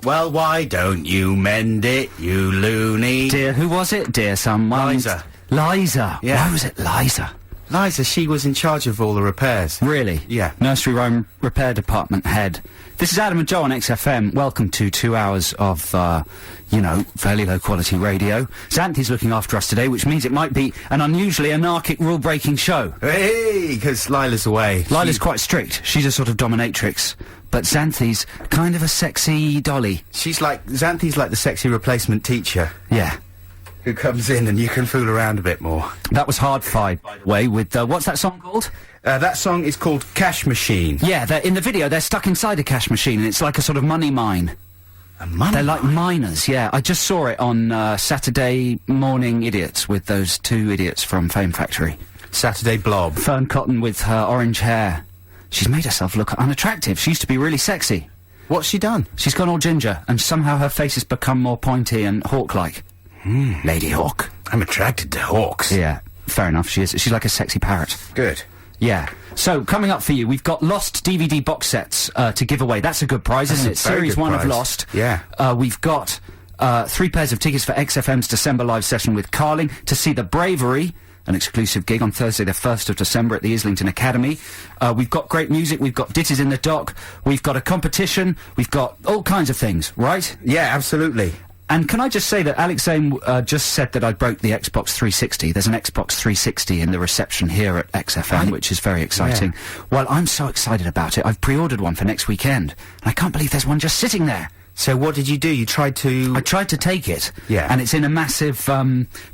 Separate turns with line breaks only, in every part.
Well, why don't you mend it, you loony?
Dear, who was it? Dear someone.
Liza.
Liza.
Yeah.
Why was it Liza?
Liza, she was in charge of all the repairs.
Really?
Yeah.
Nursery rhyme repair department head. This is Adam and Joe on XFM. Welcome to 2 hours of, you know, fairly low quality radio. Xanthi's looking after us today, which means it might be an unusually anarchic, rule-breaking show.
Hey, because Lila's away.
Lila's quite strict. She's a sort of dominatrix. But Xanthi's kind of a sexy dolly.
Xanthi's like the sexy replacement teacher.
Yeah.
Who comes in and you can fool around a bit more.
That was Hard-Fi, by the way, with, what's that song called?
That song is called Cash Machine.
Yeah, in the video, they're stuck inside a cash machine, and it's like a sort of money mine.
A money
They're
mine?
like miners, yeah. I just saw it on, Saturday Morning Idiots with those two idiots from Fame Factory.
Saturday Blob.
Fern Cotton with her orange hair. She's made herself look unattractive. She used to be really sexy.
What's she done?
She's gone all ginger, and somehow her face has become more pointy and hawk-like. Lady Hawk.
I'm attracted to hawks.
Yeah, fair enough, she is. She's like a sexy parrot.
Good.
Yeah. So, coming up for you, we've got Lost DVD box sets, to give away. That's a good prize, isn't it? Series 1 of Lost.
Yeah.
We've got, 3 pairs of tickets for XFM's December live session with Carling to see The Bravery, an exclusive gig on Thursday the 1st of December at the Islington Academy. We've got great music, we've got Ditties in the Dock, we've got a competition, we've got all kinds of things, right?
Yeah, absolutely.
And can I just say that Alex Aim just said that I broke the Xbox 360. There's an Xbox 360 in the reception here at XFM, which is very exciting. Yeah. Well, I'm so excited about it. I've pre-ordered one for next weekend. And I can't believe there's one just sitting there.
So what did you do? You tried to...
I tried to take it.
Yeah.
And it's in a massive,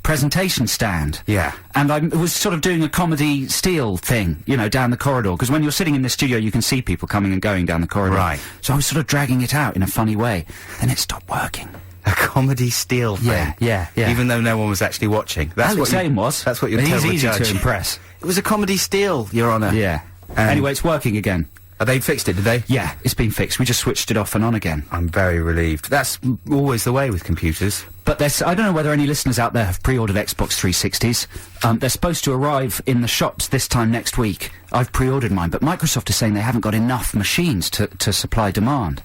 presentation stand.
Yeah.
And I was sort of doing a comedy steal thing, you know, down the corridor. Because when you're sitting in the studio, you can see people coming and going down the corridor.
Right.
So I was sort of dragging it out in a funny way. Then it stopped working.
A comedy steal thing.
Yeah.
Even though no one was actually watching. That's
Alex
what
Aim was.
That's what you're
He's
told the
easy
judge.
to impress.
It was a comedy steal, Your Honour.
Yeah. Anyway, it's working again.
They fixed it, did they?
Yeah, it's been fixed. We just switched it off and on again.
I'm very relieved. That's always the way with computers.
But I don't know whether any listeners out there have pre-ordered Xbox 360s. They're supposed to arrive in the shops this time next week. I've pre-ordered mine, but Microsoft is saying they haven't got enough machines to supply demand.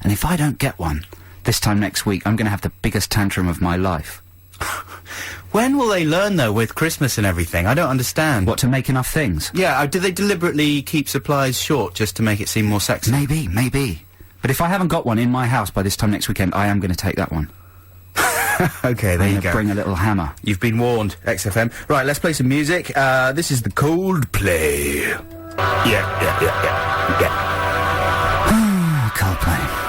And if I don't get one this time next week, I'm going to have the biggest tantrum of my life.
When will they learn, though, with Christmas and everything? I don't understand.
What, to make enough things?
Yeah, do they deliberately keep supplies short just to make it seem more sexy?
Maybe. But if I haven't got one in my house by this time next weekend, I am going to take that one.
Okay, there you go.
Bring a little hammer.
You've been warned, XFM. Right, let's play some music. This is the Coldplay. Yeah.
Coldplay.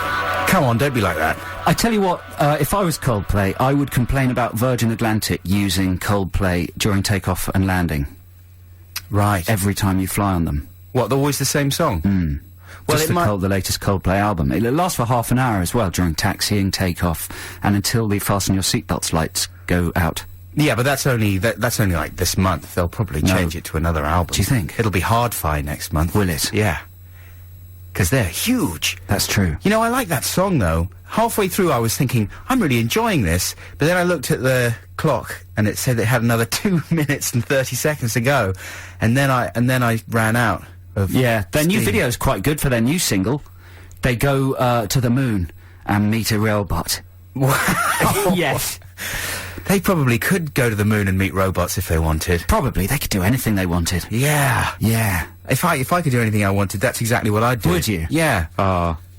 Come on, don't be like that.
I tell you what, if I was Coldplay, I would complain about Virgin Atlantic using Coldplay during takeoff and landing.
Right.
Every time you fly on them.
What, they're always the same song?
Well, just the latest Coldplay album. It'll last for half an hour as well during taxiing, takeoff, and until the fasten your seatbelts lights go out.
Yeah, but that's only like this month. They'll probably change it to another album.
Do you think?
It'll be Hard-Fi next month.
Will it?
Yeah. Because they're huge.
That's true.
You know, I like that song, though. Halfway through, I was thinking, I'm really enjoying this. But then I looked at the clock, and it said it had another 2 minutes and 30 seconds to go. And then I ran out of
their new
steam.
video is quite good for their new single. They go, to the moon and meet a robot. Yes.
They probably could go to the moon and meet robots if they wanted.
Probably. They could do anything they wanted.
Yeah.
Yeah.
If I could do anything I wanted, that's exactly what I'd do.
Would you?
Yeah.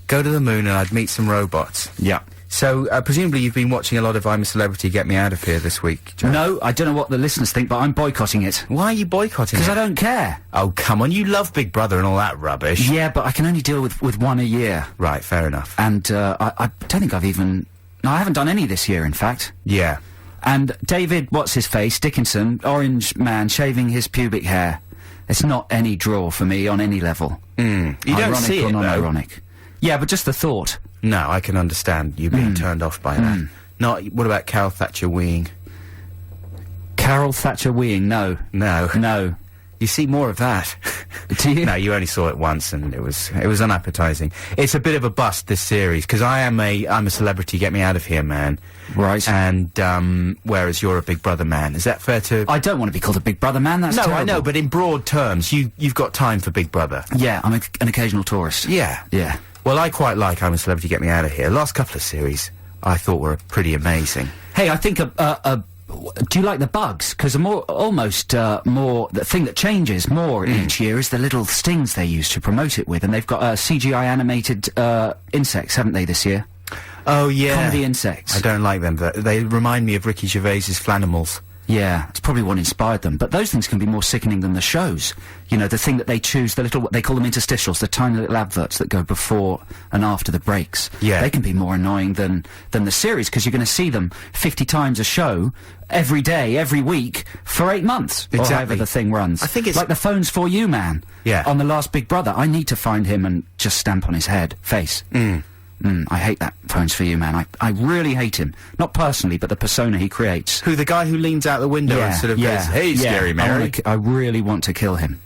Go to the moon and I'd meet some robots.
Yeah.
So, presumably you've been watching a lot of I'm a Celebrity, Get Me Out of Here this week, Joe.
No, I don't know what the listeners think, but I'm boycotting it.
Why are you boycotting it?
Because I don't care.
Oh, come on, you love Big Brother and all that rubbish.
Yeah, but I can only deal with one a year.
Right, fair enough.
And, I don't think I've even... No, I haven't done any this year, in fact.
Yeah.
And David, what's-his-face, Dickinson, orange man, shaving his pubic hair. It's not any draw for me on any level.
You don't see it,
Ironic or
though.
non-ironic. Yeah, but just the thought.
No, I can understand you being turned off by that. Not, what about Carol Thatcher weeing?
Carol Thatcher weeing, no.
No.
No.
You see more of that.
Do you?
No, you only saw it once, and it was unappetizing. It's a bit of a bust, this series, because I'm a Celebrity, Get Me Out of Here man.
Right.
And, whereas you're a Big Brother man. Is that fair to...
I don't want to be called a Big Brother man, that's
No,
terrible.
I know, but in broad terms, you've got time for Big Brother.
Yeah, I'm an occasional tourist.
Yeah.
Yeah.
Well, I quite like I'm a Celebrity, Get Me Out of Here. Last couple of series I thought were pretty amazing.
Hey, I think do you like the bugs? Because the thing that changes more each year is the little stings they use to promote it with, and they've got CGI animated insects, haven't they, this year?
Oh, yeah.
Comedy insects.
I don't like them. They remind me of Ricky Gervais's Flanimals.
Yeah, it's probably what inspired them. But those things can be more sickening than the shows. You know, the thing that they choose, the little, they call them interstitials, the tiny little adverts that go before and after the breaks.
Yeah.
They can be more annoying than the series, because you're going to see them 50 times a show, every day, every week, for 8 months.
Exactly.
Or however the thing runs.
I think it's...
like the Phone's For You man.
Yeah.
On The Last Big Brother. I need to find him and just stamp on his face. I hate that Phone's For You man. I really hate him. Not personally, but the persona he creates.
Who, the guy who leans out the window and sort of goes, "Hey, Scary Mary."
I really want to kill him.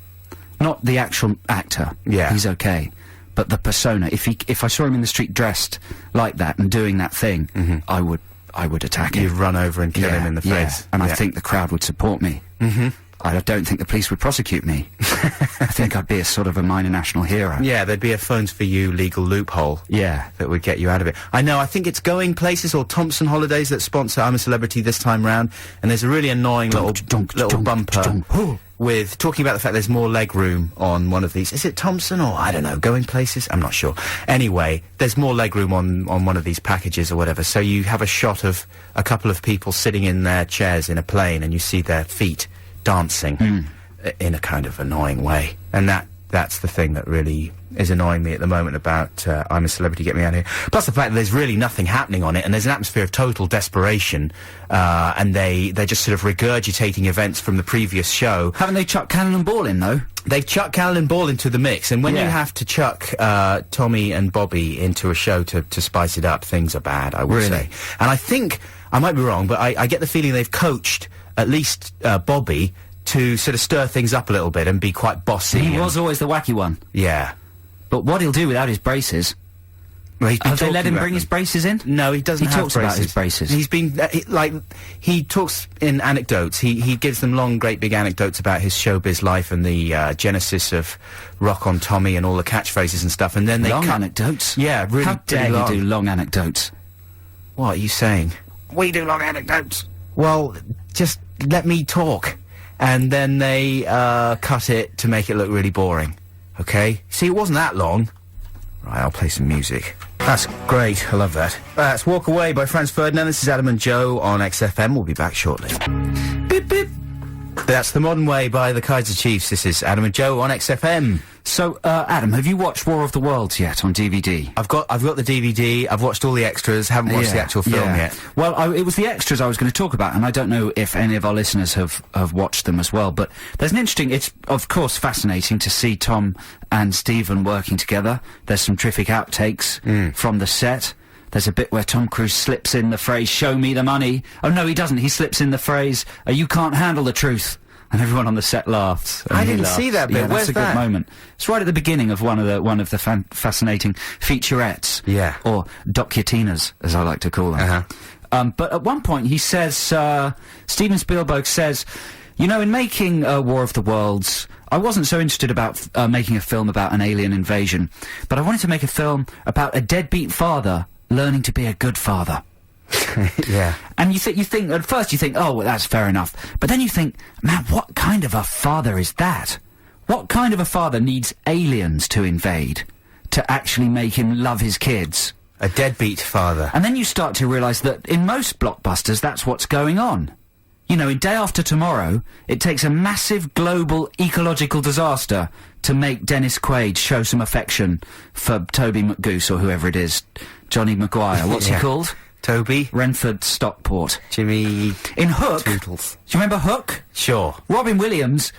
Not the actual actor.
Yeah.
He's okay. But the persona. If I saw him in the street dressed like that and doing that thing, I would attack him.
You'd run over and kill him in the face.
And I think the crowd would support me. I don't think the police would prosecute me. I think I'd be a sort of a minor national hero.
Yeah, there'd be a Phones For You legal loophole.
Yeah.
That would get you out of it. I know, I think it's Going Places or Thompson Holidays that sponsor I'm a Celebrity this time round, and there's a really annoying little bumper with talking about the fact there's more leg room on one of these. Is it Thompson or, I don't know, Going Places? I'm not sure. Anyway, there's more leg room on one of these packages or whatever, so you have a shot of a couple of people sitting in their chairs in a plane and you see their feet dancing in a kind of annoying way, and that's the thing that really is annoying me at the moment about I'm a Celebrity, Get Me Out of Here. Plus the fact that there's really nothing happening on it, and there's an atmosphere of total desperation, and they're just sort of regurgitating events from the previous show.
Haven't they chucked Cannon and Ball in, though?
They've chucked Cannon and Ball into the mix, and when you have to chuck Tommy and Bobby into a show to spice it up, things are bad, I would say. And I think, I might be wrong, but I get the feeling they've coached at least Bobby to sort of stir things up a little bit and be quite bossy.
He was always the wacky one.
Yeah.
But what he'll do without his braces...
Well,
have they let him bring his braces in?
No, he doesn't have braces.
He talks about his braces.
He's been, he talks in anecdotes. He gives them long, great big anecdotes about his showbiz life and the genesis of Rock on Tommy and all the catchphrases and stuff, and then they
long anecdotes?
Yeah, really.
How dare you do long anecdotes?
What are you saying? We do long anecdotes. Well, just let me talk. And then they cut it to make it look really boring. Okay? See, it wasn't that long. Right, I'll play some music. That's great. I love that. That's Walk Away by Franz Ferdinand. This is Adam and Joe on XFM. We'll be back shortly. Beep, beep. That's The Modern Way by the Kaiser Chiefs. This is Adam and Joe on XFM.
So, Adam, have you watched War of the Worlds yet on DVD?
I've got the DVD. I've watched all the extras. Haven't watched the actual film yet.
Well, it was the extras I was going to talk about, and I don't know if any of our listeners have watched them as well. But there's an interesting. It's of course fascinating to see Tom and Stephen working together. There's some terrific outtakes from the set. There's a bit where Tom Cruise slips in the phrase, "Show me the money." Oh, no, he doesn't. He slips in the phrase, "You can't handle the truth." And everyone on the set laughs.
I didn't see that bit.
Yeah,
Where's
that's a good moment. It's right at the beginning of one of the fascinating featurettes.
Yeah.
Or docutinas, as I like to call them. But at one point he says, Steven Spielberg says, you know, in making War of the Worlds, I wasn't so interested about making a film about an alien invasion, but I wanted to make a film about a deadbeat father learning to be a good father.
Yeah.
And you think at first you think, oh, well, that's fair enough. But then you think, man, what kind of a father is that? What kind of a father needs aliens to invade to actually make him love his kids?
A deadbeat father.
And then you start to realise that in most blockbusters, that's what's going on. You know, in Day After Tomorrow, it takes a massive global ecological disaster to make Dennis Quaid show some affection for Toby McGoose or whoever it is, Johnny Maguire. What's he called?
Toby.
Renford Stockport.
Jimmy.
In Hook.
Toodles.
Do you remember Hook?
Sure.
Robin Williams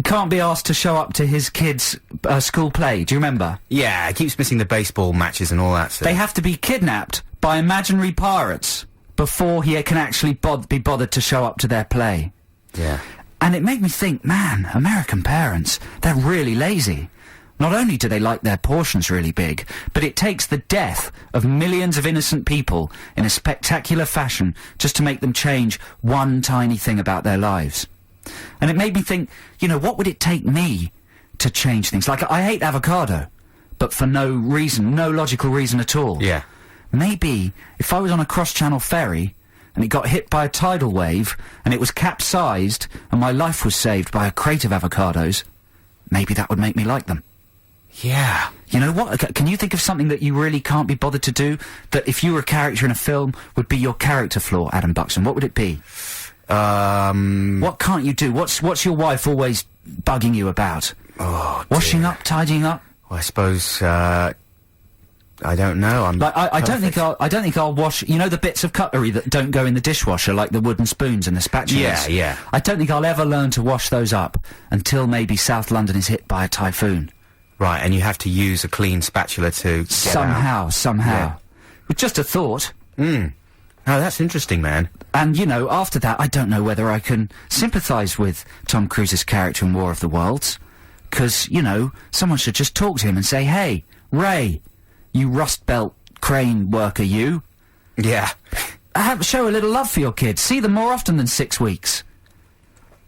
can't be asked to show up to his kids' school play. Do you remember?
Yeah, he keeps missing the baseball matches and all that stuff.
They have to be kidnapped by imaginary pirates before he can actually be bothered to show up to their play.
Yeah.
And it made me think, man, American parents, they're really lazy. Not only do they like their portions really big, but it takes the death of millions of innocent people in a spectacular fashion just to make them change one tiny thing about their lives. And it made me think, you know, what would it take me to change things? Like, I hate avocado, but for no reason, no logical reason at all.
Yeah.
Maybe if I was on a cross-channel ferry and it got hit by a tidal wave and it was capsized and my life was saved by a crate of avocados, maybe that would make me like them.
Yeah.
You know what? Can you think of something that you really can't be bothered to do, that if you were a character in a film would be your character flaw, Adam Buxton? What would it be? What can't you do? What's your wife always bugging you about?
Oh,
Washing
dear.
up, tidying up?
Well, I suppose, I don't know.
I don't think I'll wash, you know, the bits of cutlery that don't go in the dishwasher, like the wooden spoons and the spatulas?
Yeah, yeah.
I don't think I'll ever learn to wash those up until maybe South London is hit by a typhoon.
Right, and you have to use a clean spatula to get
Somehow.
Yeah.
With just a thought.
Oh, that's interesting, man.
And, you know, after that, I don't know whether I can sympathise with Tom Cruise's character in War of the Worlds. 'Cause, you know, someone should just talk to him and say, hey, Ray, you Rust Belt crane worker, you.
Yeah.
Show a little love for your kids. See them more often than 6 weeks.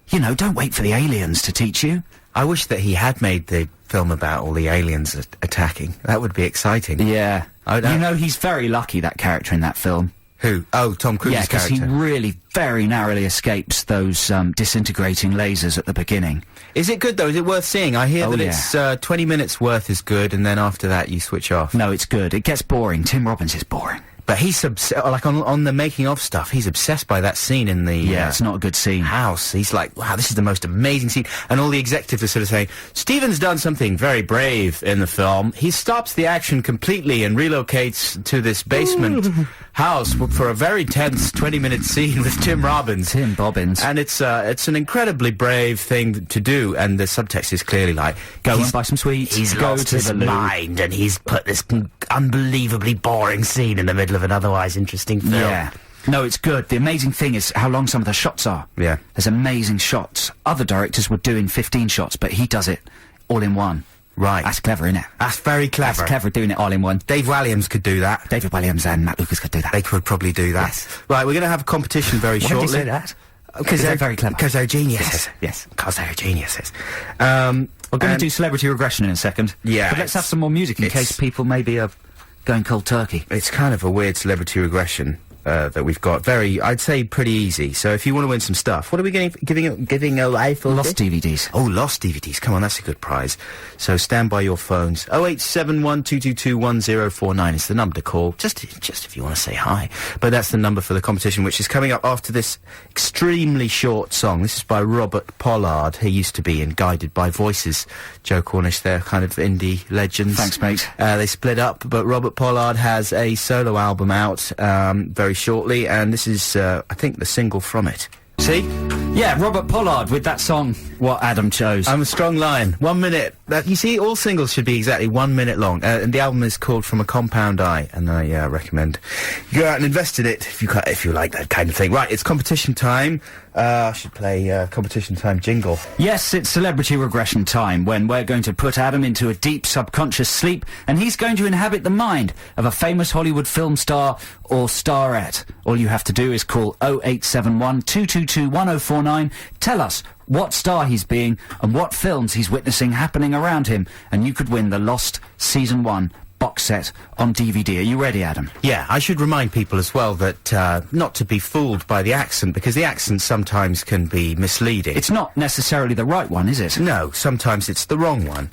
You know, don't wait for the aliens to teach you.
I wish that he had made the film about all the aliens attacking. That would be exciting.
Yeah.
I don't-
You know, he's very lucky, that character in that film.
Who? Oh, Tom Cruise's
Yeah, because
character.
he really very narrowly escapes those disintegrating lasers at the beginning.
Is it good, though? Is it worth seeing? I hear
Oh,
that
yeah.
it's 20 minutes worth is good, and then after that you switch off.
No, it's good. It gets boring. Tim Robbins is boring.
But he's like on the making of stuff, he's obsessed by that scene in the
Yeah, it's not a good scene.
house. He's like, wow, this is the most amazing scene. And all the executives are sort of saying, Steven's done something very brave in the film. He stops the action completely and relocates to this basement house for a very tense 20-minute scene with Tim Robbins.
Tim Bobbins.
And it's an incredibly brave thing to do, and the subtext is clearly like,
Go
he's-
and buy some sweets.
He's
go
lost
to
his
the loo.
mind, and he's put this unbelievably boring scene in the middle of an otherwise interesting film.
Yeah. No, it's good. The amazing thing is how long some of the shots are.
Yeah.
There's amazing shots. Other directors would do in 15 shots, but he does it all in one.
Right.
That's clever, isn't it?
That's very clever.
That's clever, doing it all in one.
Dave Williams could do that.
David Williams and Matt Lucas could do that.
They could probably do that.
Yes.
Right, we're going to have a competition very
Why
shortly.
did you say that?
Because
they're very clever.
Because they're geniuses.
Yes, yes.
Because they're geniuses.
We're going to
and-
do celebrity regression in a second.
Yeah,
But let's have
it's-
some more music in
it's-
case people maybe are going cold turkey.
It's kind of a weird celebrity regression that we've got. Very, I'd say, pretty easy. So if you want to win some stuff, what are we giving away for?
Lost DVDs.
Oh, lost DVDs. Come on, that's a good prize. So stand by your phones. 087122211049 is the number to call. Just if you want to say hi. But that's the number for the competition, which is coming up after this extremely short song. This is by Robert Pollard. He used to be in Guided by Voices. Joe Cornish, they're kind of indie legends.
Thanks, mate.
They split up, but Robert Pollard has a solo album out very shortly, and this is, I think, the single from it. See?
Yeah, Robert Pollard with that song, What Adam Chose.
I'm a strong lion. 1 minute. You see, all singles should be exactly 1 minute long. And the album is called From a Compound Eye, and I recommend you go out and invest in it if you like that kind of thing. Right, it's competition time. I should play competition time jingle.
Yes, it's celebrity regression time, when we're going to put Adam into a deep subconscious sleep, and he's going to inhabit the mind of a famous Hollywood film star or starette. All you have to do is call 0871 222 1049, tell us what star he's being and what films he's witnessing happening around him, and you could win the Lost Season 1 box set on DVD. Are you ready, Adam?
Yeah, I should remind people as well that not to be fooled by the accent, because the accent sometimes can be misleading.
It's not necessarily the right one, is it?
No, sometimes it's the wrong one.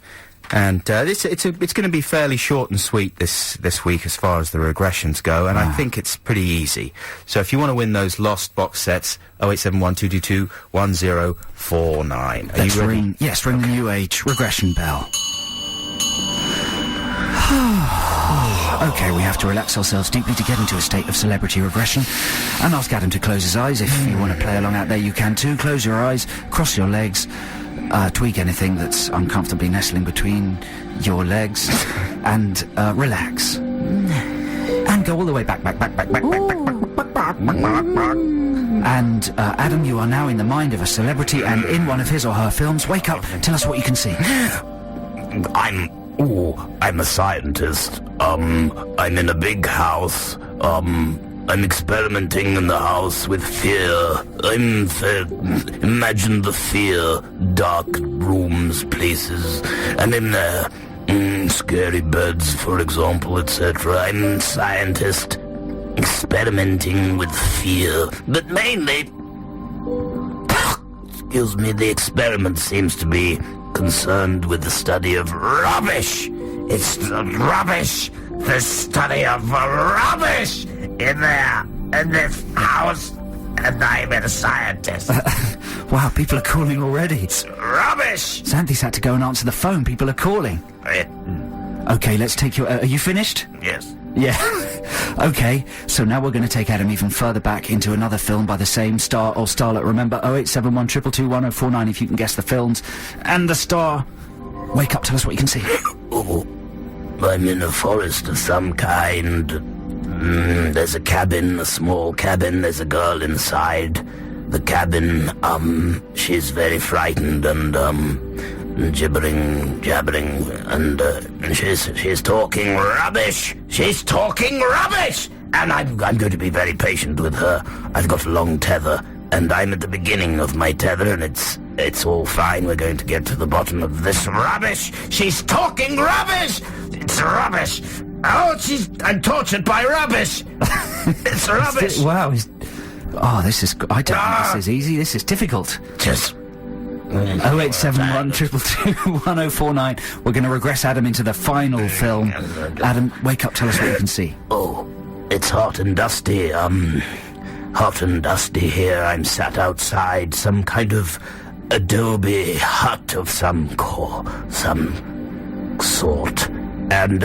And it's going to be fairly short and sweet this week as far as the regressions go, and I think it's pretty easy. So if you want to win those Lost box sets, 0871 222 1049. Are
Let's
you ready?
ring the New Age regression bell. Okay, we have to relax ourselves deeply to get into a state of celebrity regression, and ask Adam to close his eyes. If you want to play along out there, you can too. Close your eyes, cross your legs, tweak anything that's uncomfortably nestling between your legs, and relax. And go all the way back. And Adam, you are now in the mind of a celebrity and in one of his or her films. Wake up, tell us what you can see.
I'm a scientist. I'm in a big house. I'm experimenting in the house with fear. Imagine the fear, dark rooms, places, and in there, Scary birds, for example, etc. I'm a scientist experimenting with fear, but mainly, excuse me, the experiment seems to be concerned with the study of rubbish. It's the rubbish, the study of rubbish in this house, and I'm a scientist.
Wow, people are calling already.
It's rubbish!
Xanthi's had to go and answer the phone. People are calling. Okay, let's take your... are you finished?
Yes.
Yeah. Okay, so now we're going to take Adam even further back into another film by the same star or starlet. Remember, 0871 222 1049 if you can guess the films. And the star. Wake up, tell us what you can see.
Oh, I'm in a forest of some kind. There's a cabin, a small cabin. There's a girl inside the cabin. She's very frightened and, jabbering, and she's talking rubbish. She's talking rubbish! And I'm going to be very patient with her. I've got a long tether, and I'm at the beginning of my tether, and it's all fine. We're going to get to the bottom of this rubbish. She's talking rubbish! It's rubbish! Oh, I'm tortured by rubbish! It's rubbish!
Wow, this is... I don't think this is easy. This is difficult.
Just...
0871 222 1049. We're going to regress Adam into the final film. Adam, wake up, tell us what you can see.
Oh, it's hot and dusty, hot and dusty here. I'm sat outside some kind of adobe hut of some sort. And,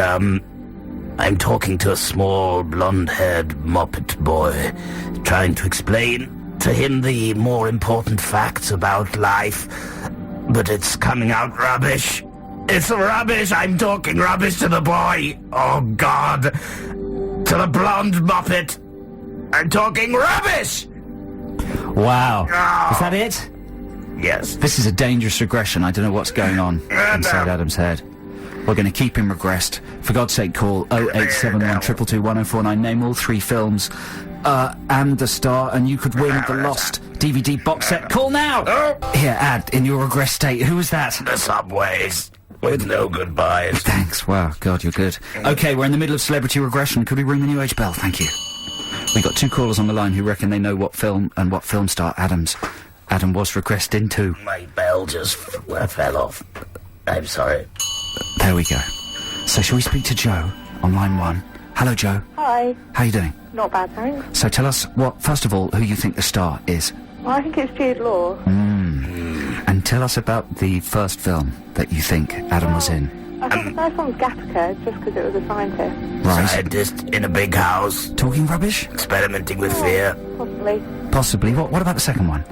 I'm talking to a small, blonde-haired Muppet boy, trying to explain to him the more important facts about life, but it's coming out rubbish. It's rubbish. I'm talking rubbish to the boy. Oh, God. To the blonde Muppet. I'm talking rubbish.
Wow.
Oh.
Is that it?
Yes.
This is a dangerous regression. I don't know what's going on inside Adam's head. We're going to keep him regressed. For God's sake, call 0871 222 1049. Name all three films. And the star, and you could win the lost DVD box set. Call now! Here, Ad, in your regress state, who was that?
The subways. With no goodbyes.
Thanks, wow, God, you're good. Okay, we're in the middle of celebrity regression. Could we ring the New Age bell? Thank you. We got two callers on the line who reckon they know what film and what film star Adam was regressed into.
My bell just fell off. I'm sorry.
There we go. So shall we speak to Joe on line 1? Hello, Joe.
Hi.
How you doing?
Not bad, thanks.
So tell us first of all, who you think the star is.
Well, I think it's Jude Law.
And tell us about the first film that you think Adam was in.
I think the first one was Gattaca, just because it was a scientist.
Right.
Scientist in a big house.
Talking rubbish?
Experimenting with fear.
Possibly.
Possibly. What about the second one?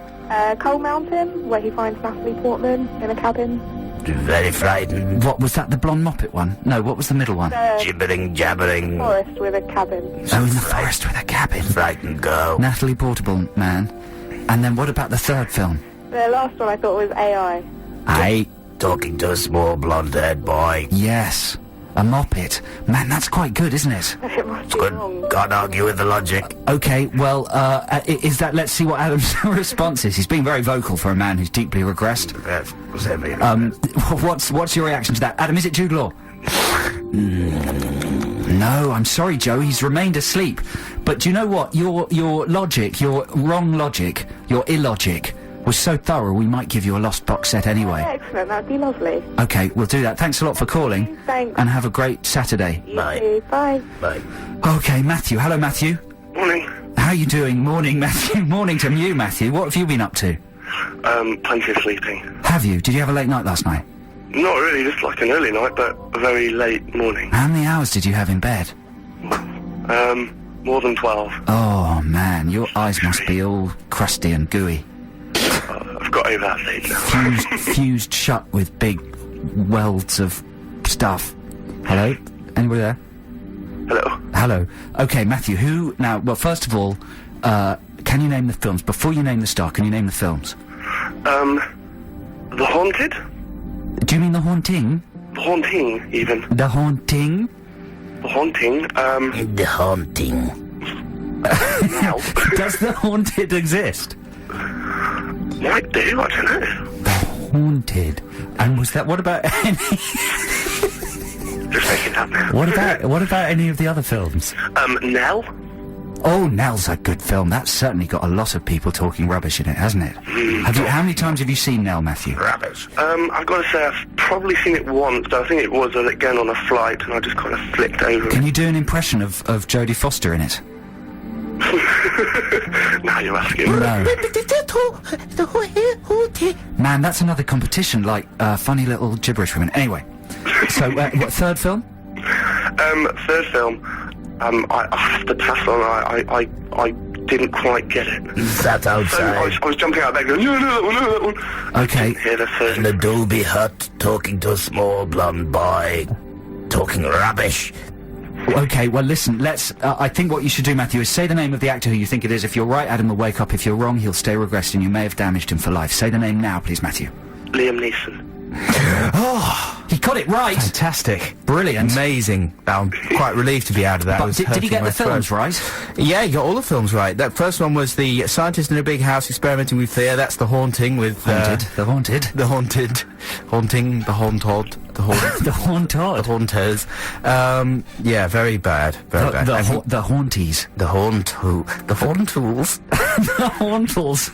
Coal Mountain, where he finds Natalie Portman in a cabin.
Very frightened.
What was that, the blonde Muppet one? No, what was the middle one?
Jabbering.
Forest with a cabin.
Oh, in the forest with a cabin.
Frightened girl.
Natalie Portable Man. And then what about the third film?
The last one I thought was AI.
Talking to a small blonde-haired boy.
Yes. A Muppet. Man, that's quite good, isn't it?
It must be
Good.
wrong.
Can't argue with the logic.
Okay, well, is that... Let's see what Adam's response is. He's being very vocal for a man who's deeply regressed. What's your reaction to that? Adam, is it Jude Law? No, I'm sorry, Joe. He's remained asleep. But do you know what? Your logic, your wrong logic, your illogic was so thorough we might give you a lost box set anyway.
Excellent, that'd be lovely.
Okay, we'll do that. Thanks a lot for calling.
Thanks.
And have a great Saturday.
You
Bye.
too. Bye.
Bye.
Okay, Matthew. Hello, Matthew.
Morning.
How are you doing? Morning, Matthew. Morning to you, Matthew. What have you been up to?
Plenty of sleeping.
Have you? Did you have a late night last night?
Not really, just like an early night, but a very late morning.
How many hours did you have in bed?
More than 12.
Oh, man, your eyes must be all crusty and gooey.
I've got over that stage now.
Fused shut with big welds of stuff. Hello? Anybody there?
Hello.
Hello. Okay, Matthew, well, first of all, can you name the films? Before you name the star, can you name the films?
The Haunted?
Do you mean The Haunting?
The Haunting, even.
The Haunting?
The Haunting,
The Haunting.
now.
Does The Haunted exist?
Might do, I don't know.
The Haunted. And was that, what about any...
Just making up.
What about any of the other films?
Nell?
Oh, Nell's a good film. That's certainly got a lot of people talking rubbish in it, hasn't it? How many times have you seen Nell, Matthew?
Rubbish. I've got to say I've probably seen it once, but I think it was again on a flight, and I just kind of flicked over
Can you do an impression of Jodie Foster in it?
Now you're asking.
No. Man, that's another competition, like funny little gibberish women. Anyway, so what, third film?
Third film, I have to pass on. I didn't quite get it.
Sat outside
I was jumping out there going, no, that one.
Okay.
Hear the third.
in a Adobe hut, talking to a small blonde boy, talking rubbish.
Okay, well listen, let's, I think what you should do, Matthew, is say the name of the actor who you think it is. If you're right, Adam will wake up. If you're wrong, he'll stay regressed and you may have damaged him for life. Say the name now, please, Matthew.
Liam Neeson.
Oh, he got it right!
Fantastic.
Brilliant.
Amazing. I'm quite relieved to be out of that. It
But
was
did he
hurting
get
my
the films
throat.
right?
Yeah, he got all the films right. That first one was the scientist in a big house experimenting with fear. That's The Haunting with...
Haunted. The Haunted.
The Haunted. Haunting. The Hauntod. The Haunt...
The Haunted.
The Haunters. Yeah, very bad. Very bad. And he-
The Haunties.
the Hauntu... The Hauntools.
The Hauntals.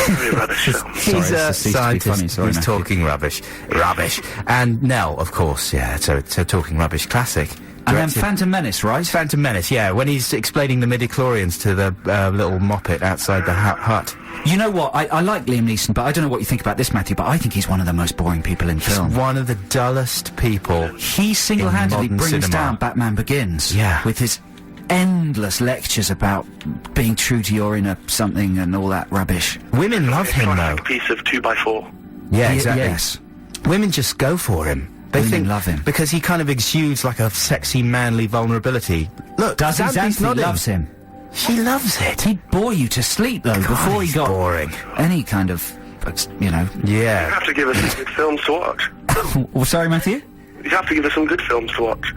Very rubbish film.
He's
Sorry,
a
it's ceased to be
scientist
funny. Sorry,
who's
Matthew.
talking rubbish. Rubbish. And Nell, of course, yeah, so talking rubbish classic.
And then
Directed-
Phantom Menace, right?
Phantom Menace, yeah, when he's explaining the midi-chlorians to the little moppet outside the hut.
You know what? I like Liam Neeson, but I don't know what you think about this, Matthew, but I think he's one of the most boring people in film.
One of the dullest people.
He single-handedly
modern
brings
cinema.
down Batman Begins.
Yeah.
With his endless lectures about being true to your inner something and all that rubbish.
Women love
It's
him,
kind of
though.
like a piece of 2x4.
Yeah,
Ye-
exactly.
Yes.
Women just go for him. They
Women
think
love him.
because he kind of exudes like a sexy, manly vulnerability. Look,
Does he?
Xanthi's
Xanthi
nodding.
loves him.
She loves it.
He'd bore you to sleep, though, before he
he's
got
boring.
any kind of, you know...
You
Yeah.
have to give us some good films to watch.
Oh, sorry, Matthew?
You have to give us some good films to watch.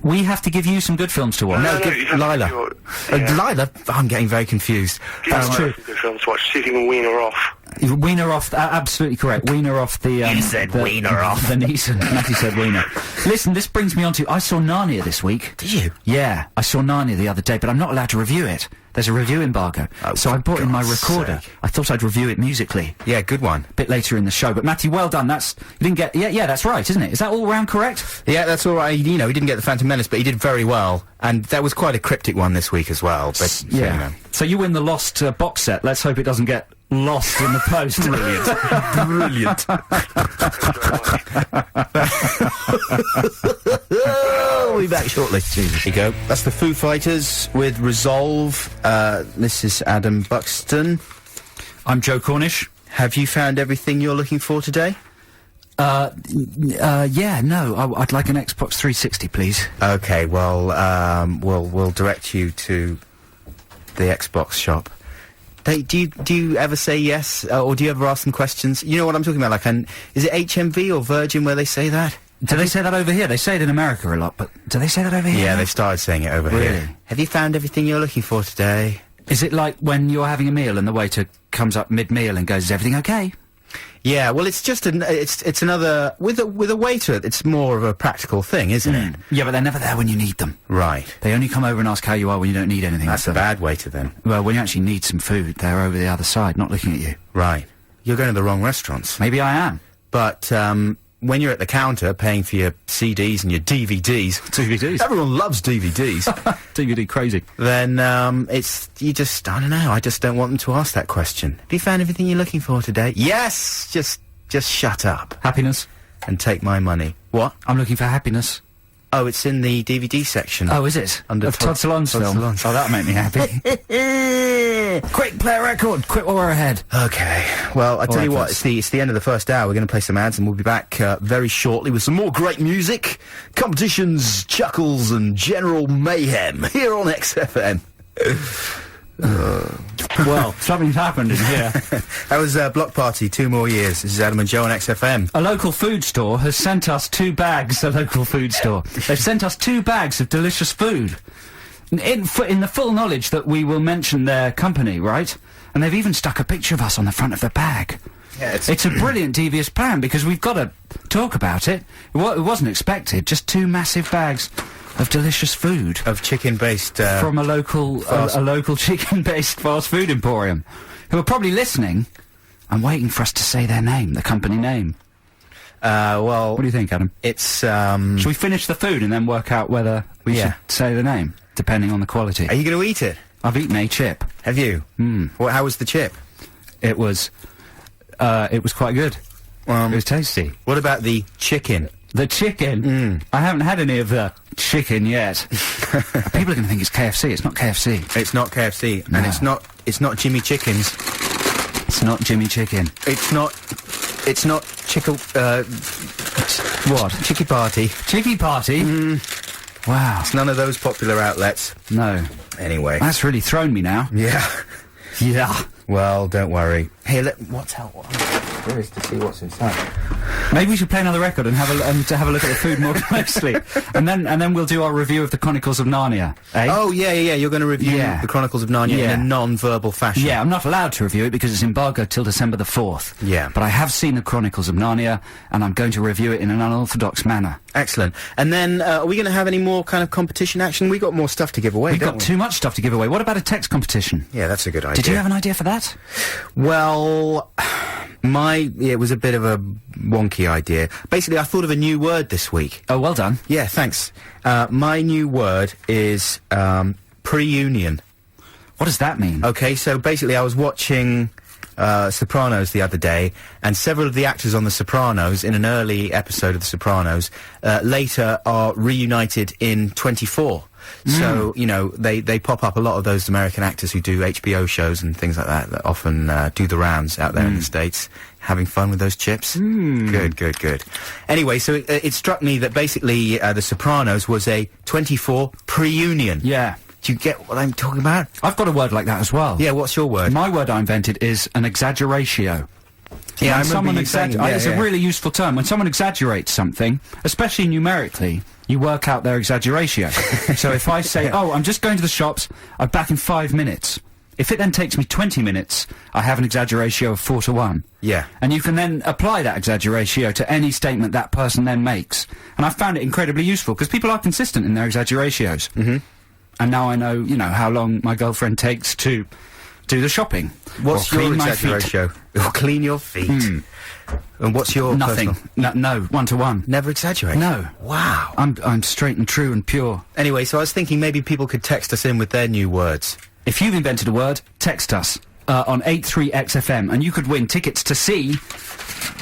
We have to give you some good films to watch.
No,
No,
give
you have to
Lila.
give your- yeah.
Lila, I'm getting very confused.
Give us
true.
some good films to watch. See if you can wean her off.
Wiener off, absolutely correct. Wiener off the...
You said wiener off.
The Neeson. Matthew said wiener. Listen, this brings me on to... I saw Narnia this week.
Did you?
Yeah, I saw Narnia the other day, but I'm not allowed to review it. There's a review embargo.
Oh,
so I
for
brought in my
God's
recorder.
sake.
I thought I'd review it musically.
Yeah, good one.
A bit later in the show. But Matthew, well done. You didn't get... Yeah, that's right, isn't it? Is that all round correct?
Yeah, that's all right. You know, he didn't get the Phantom Menace, but he did very well. And that was quite a cryptic one this week as well. But you know.
So you win the Lost box set. Let's hope it doesn't get lost in the post.
Brilliant. We'll be back shortly. Here you go. That's the Foo Fighters with Resolve. This is Adam Buxton.
I'm Joe Cornish.
Have you found everything you're looking for today?
Yeah, no, I'd like an Xbox 360, please.
Okay, well, we'll direct you to the Xbox shop. Do you ever say yes, or do you ever ask them questions? You know what I'm talking about, like, is it HMV or Virgin where they say that?
Do they say that over here? They say it in America a lot, but do they say that over here?
Yeah, they've started saying it over
Really?
here. Have you found everything you're looking for today?
Is it like when you're having a meal and the waiter comes up mid-meal and goes, "Is everything okay?"
Yeah, well, it's just it's another with a waiter. It's more of a practical thing, isn't it?
Yeah, but they're never there when you need them.
Right.
They only come over and ask how you are when you don't need anything.
That's a bad waiter then.
Well, when you actually need some food, they're over the other side, not looking at you.
Right. You're going to the wrong restaurants.
Maybe I am.
But when you're at the counter paying for your CDs and your DVDs,
DVDs.
everyone loves DVDs.
DVD crazy.
Then you just, I don't know, I just don't want them to ask that question. Have you found everything you're looking for today? Yes! Just shut up
Happiness.
and take my money. What?
I'm looking for happiness.
Oh, it's in the DVD section.
Oh, is it?
Under
of Todd Solondz's
Todd
film.
Solondz.
Oh, that'll make me happy. Quick, play a record. Quick while we're ahead.
Okay, well, I tell you what,
thanks.
it's the end of the first hour. We're going to play some ads and we'll be back very shortly with some more great music, competitions, chuckles and general mayhem here on XFM.
Well, something's happened in here.
That was Block Party, 2 more years. This is Adam and Joe on XFM.
A local food store has sent us 2 bags, a local food store. They've sent us 2 bags of delicious food. In the full knowledge that we will mention their company, right? And they've even stuck a picture of us on the front of the bag.
Yeah,
It's a brilliant devious plan, because we've got to talk about it. It wasn't expected. Just 2 massive bags of delicious food
of chicken-based
from a local chicken-based fast food emporium, who are probably listening and waiting for us to say their name, the company name.
Well,
What do you think, Adam?
it's
Should we finish the food and then work out whether we
Yeah.
should say the name, depending on the quality?
Are you going to eat it?
I've eaten a chip.
Have you? Well, how was the chip?
It was quite good. It was tasty.
What about the chicken?
The chicken. I haven't had any of the chicken yet. People are going to think it's KFC. It's not KFC.
It's not KFC,
No.
and it's not Jimmy Chickens.
It's not Jimmy Chicken.
It's not Chickle.
What?
Chicky Party.
Chicky Party? Wow.
It's none of those popular outlets.
No.
Anyway.
That's really thrown me now.
Yeah.
Yeah.
Well, don't worry. Here, what's out? What I'm curious to see what's inside.
Maybe we should play another record and have a look at the food more closely, and then we'll do our review of the Chronicles of Narnia. Eh?
Oh yeah. You're going to review
Yeah.
the Chronicles of Narnia
Yeah.
in a non-verbal fashion.
Yeah, I'm not allowed to review it because it's embargoed till December the 4th.
Yeah.
But I have seen the Chronicles of Narnia, and I'm going to review it in an unorthodox manner.
Excellent. And then, are we going to have any more kind of competition action? We got more stuff to give away.
We've
don't
got
we?
too much stuff to give away. What about a text competition?
Yeah, that's a good idea.
Did you have an idea for that?
Well, it was a bit of a wonky idea. Basically, I thought of a new word this week.
Oh, well done.
Yeah, thanks. My new word is pre-union.
What does that mean?
Okay, so basically I was watching Sopranos the other day, and several of the actors on The Sopranos, in an early episode of The Sopranos, later are reunited in 24. So, you know, they pop up, a lot of those American actors who do HBO shows and things like that often do the rounds out there in the States, having fun with those chips. Good. Anyway, so it struck me that basically The Sopranos was a 24 pre-union.
Yeah.
Do you get what I'm talking about?
I've got a word like that as well.
Yeah, what's your word?
My word I invented is an exaggeratio.
Yeah, I
When
remember
someone
you saying,
it's a really useful term. When someone exaggerates something, especially numerically, you work out their exaggeratio. So if I say, oh, I'm just going to the shops, I'm back in 5 minutes. If it then takes me 20 minutes, I have an exaggeratio of 4-1.
Yeah.
And you can then apply that exaggeratio to any statement that person then makes. And I found it incredibly useful, because people are consistent in their exaggeratios. And now I know, you know, how long my girlfriend takes to do the shopping.
What's
or
your
clean my feet.
exaggeratio? Or clean your feet. And what's your
Nothing.
personal-
No, 1-1.
Never exaggerate?
No.
Wow.
I'm straight and true and pure.
Anyway, so I was thinking maybe people could text us in with their new words.
If you've invented a word, text us on 83XFM, and you could win tickets to see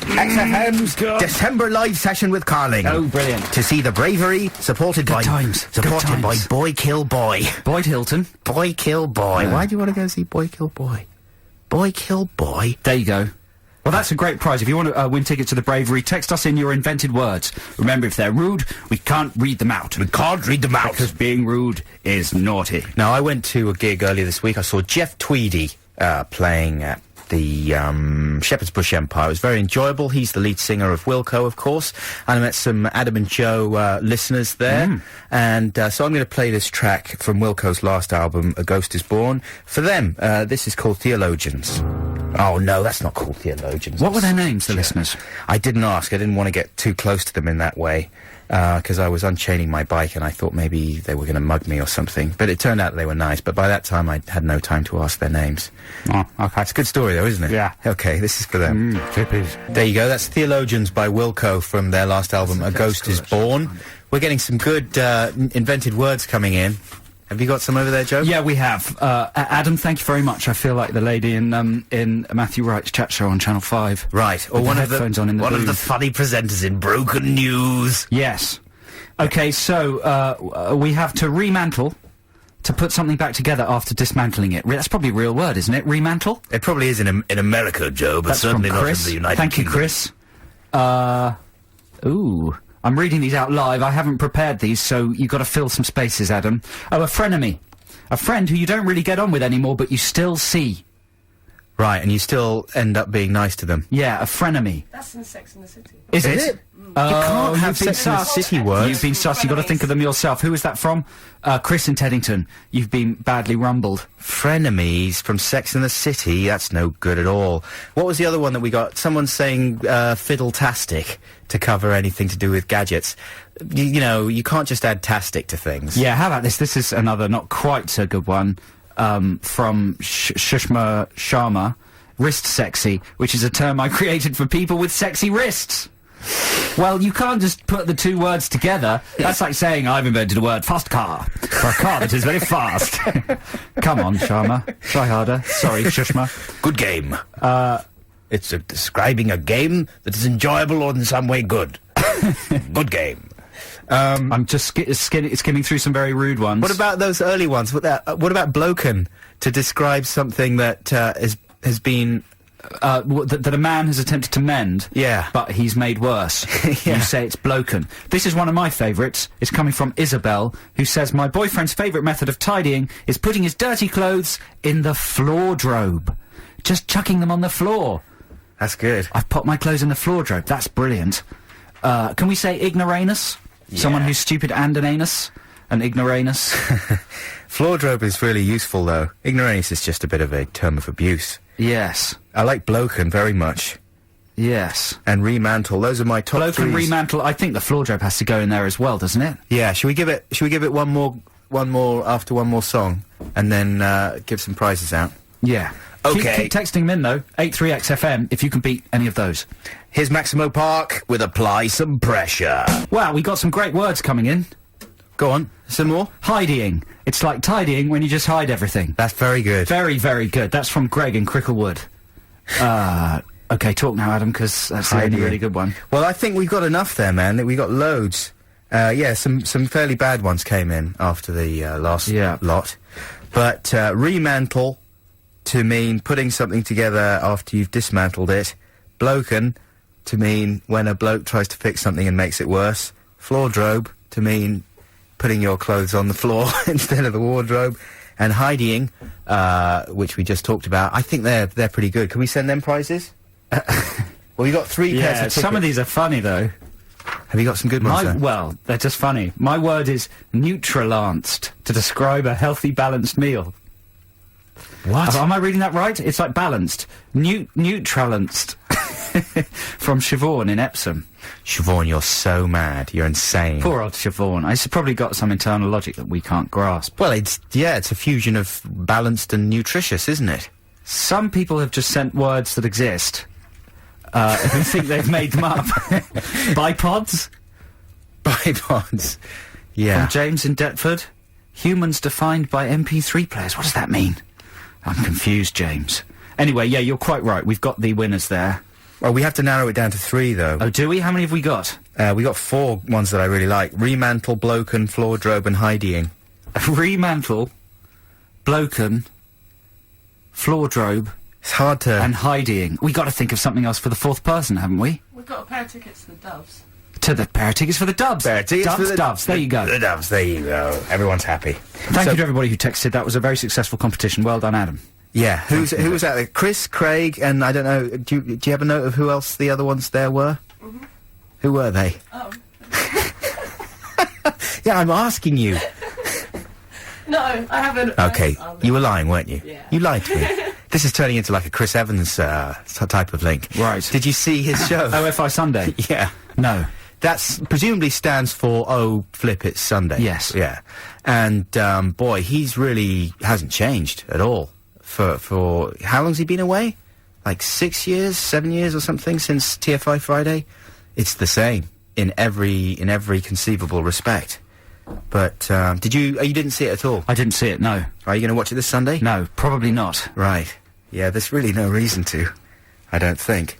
XFM's December live session with Carling.
Oh, brilliant.
To see the bravery supported by
times. Good
supported by
times.
Boy Kill Boy.
Boyd Hilton.
Boy Kill Boy.
Yeah.
Why do you want to go see Boy Kill Boy? Boy Kill Boy.
There you go. Well, that's a great prize. If you want to win tickets to the bravery, text us in your invented words. Remember, if they're rude, we can't read them out.
We can't read them out.
Because being rude is naughty.
Now, I went to a gig earlier this week. I saw Jeff Tweedy playing at the Shepherd's Bush Empire. It was very enjoyable. He's the lead singer of Wilco, of course. And I met some Adam and Joe listeners there. And so I'm going to play this track from Wilco's last album, A Ghost Is Born, for them. This is called Theologians. Oh, no, that's not called Theologians.
What were their names, the listeners?
I didn't ask. I didn't want to get too close to them in that way. Because I was unchaining my bike and I thought maybe they were going to mug me or something. But it turned out they were nice. But by that time, I had no time to ask their names.
Oh, okay.
It's a good story, though, isn't it?
Yeah.
Okay, this is for them. There you go. That's Theologians by Wilco from their last album, A Ghost Is Born. We're getting some good invented words coming in. Have you got some over there, Joe?
Yeah, we have. Adam, thank you very much. I feel like the lady in Matthew Wright's chat show on Channel 5.
Right. Or
With
one
the
of the
headphones on in the
one of the
booth.
funny presenters in Broken News.
Yes. Okay, so we have to remantle, to put something back together after dismantling it. That's probably a real word, isn't it? Remantle?
It probably is in America, Joe, but
That's
certainly
from
not in
Chris.
the United
Thank you,
Kingdom.
Chris. Ooh. I'm reading these out live. I haven't prepared these, so you've got to fill some spaces, Adam. Oh, a frenemy. A friend who you don't really get on with anymore, but you still see.
Right, and you still end up being nice to them.
Yeah, a frenemy.
That's in Sex and the City.
Is it?
it?
Oh,
You can't have
you've been
Sex and the
sus.
City words.
You've been sus. You've got to think of them yourself. Who is that from? Chris in Teddington. You've been badly rumbled.
Frenemies from Sex and the City, that's no good at all. What was the other one that we got? Someone saying fiddle-tastic to cover anything to do with gadgets. You know, you can't just add tastic to things.
Yeah, how about this? This is another not quite so good one from Shushma Sharma. Wrist sexy, which is a term I created for people with sexy wrists. Well, you can't just put the two words together. That's like saying I've invented a word, fast car, for a car that is very fast. Come on, Sharma. Try harder. Sorry, Shushma.
Good game. It's describing a game that is enjoyable or in some way good. Good game.
I'm just skimming through some very rude ones.
What about those early ones? What about bloken, to describe something that has been...
that a man has attempted to mend,
Yeah.
but he's made worse.
Yeah.
You say it's bloken. This is one of my favourites. It's coming from Isabel, who says, my boyfriend's favourite method of tidying is putting his dirty clothes in the floor drobe. Just chucking them on the floor.
That's good.
I've popped my clothes in the floor drobe. That's brilliant. Can we say ignoramus? Someone who's stupid and an anus? An ignoramus?
Floor drobe is really useful, though. Ignoramus is just a bit of a term of abuse.
Yes.
I like bloken very much.
Yes.
And remantle. Those are my top
Bloken,
threes.
remantle. I think the floor drobe has to go in there as well, doesn't it?
Yeah, should we give it one more after one more song, and then give some prizes out?
Yeah.
Okay.
Keep texting them in, though. 83XFM, if you can beat any of those.
Here's Maximo Park with Apply Some Pressure.
Wow, we got some great words coming in.
Go on, some more?
Hiding. It's like tidying when you just hide everything.
That's very good.
Very, very good. That's from Greg in Cricklewood. Okay, talk now, Adam, because that's the only
Hiding.
really good one.
Well, I think we've got enough there, man. We got loads. Yeah, some fairly bad ones came in after the last lot. But remantle, to mean putting something together after you've dismantled it. Bloken, to mean when a bloke tries to fix something and makes it worse. Floor drobe, to mean putting your clothes on the floor instead of the wardrobe. And hiding, which we just talked about. I think they're pretty good. Can we send them prizes? Well, you got 3 pairs of tickets.
Some of these are funny, though.
Have you got some good ones there?
Well, they're just funny. My word is neutralanced to describe a healthy, balanced meal.
What?
Am I reading that right? It's like balanced. Neutralanced. From Siobhan in Epsom.
Siobhan, you're so mad. You're insane.
Poor old Siobhan. It's probably got some internal logic that we can't grasp.
Well, it's a fusion of balanced and nutritious, isn't it?
Some people have just sent words that exist, who think they've made them up. Bipods?
Bipods. Yeah.
From James in Deptford. Humans defined by MP3 players. What does that mean? I'm confused, James. Anyway, yeah, you're quite right. We've got the winners there.
Well, we have to narrow it down to 3, though.
Oh, do we? How many have we got?
We got 4 ones that I really like. Remantle, bloken, floor drobe, and hiding.
Remantle, bloken, floor drobe,
It's hard to...
and hiding. We got to think of something else for the 4th person, haven't we?
We've got a pair of tickets to the Doves.
To the pair of tickets for the Dubs.
Pair of tickets
Dubs,
for the-
Doves. There you go.
The Doves, there you go. Everyone's happy.
Thank you to everybody who texted. That was a very successful competition. Well done, Adam.
Yeah, who was that there? Chris, Craig, and I don't know, do you have a note of who else the other ones there were?
Mm-hmm.
Who were they?
Oh.
Yeah, I'm asking you.
No, I haven't.
Okay, you were lying, weren't you?
Yeah.
You lied to me. This is turning into like a Chris Evans type of link.
Right.
Did you see his show?
OFI Sunday?
Yeah.
No.
That's presumably stands for Oh Flip It's Sunday.
Yes.
Yeah. And boy, he's really hasn't changed at all. For how long's he been away? Like 6 years, 7 years or something since TFI Friday? It's the same in every conceivable respect. But you didn't see it at all?
I didn't see it, no.
Are you going to watch it this Sunday?
No, probably not.
Right. Yeah, there's really no reason to. I don't think.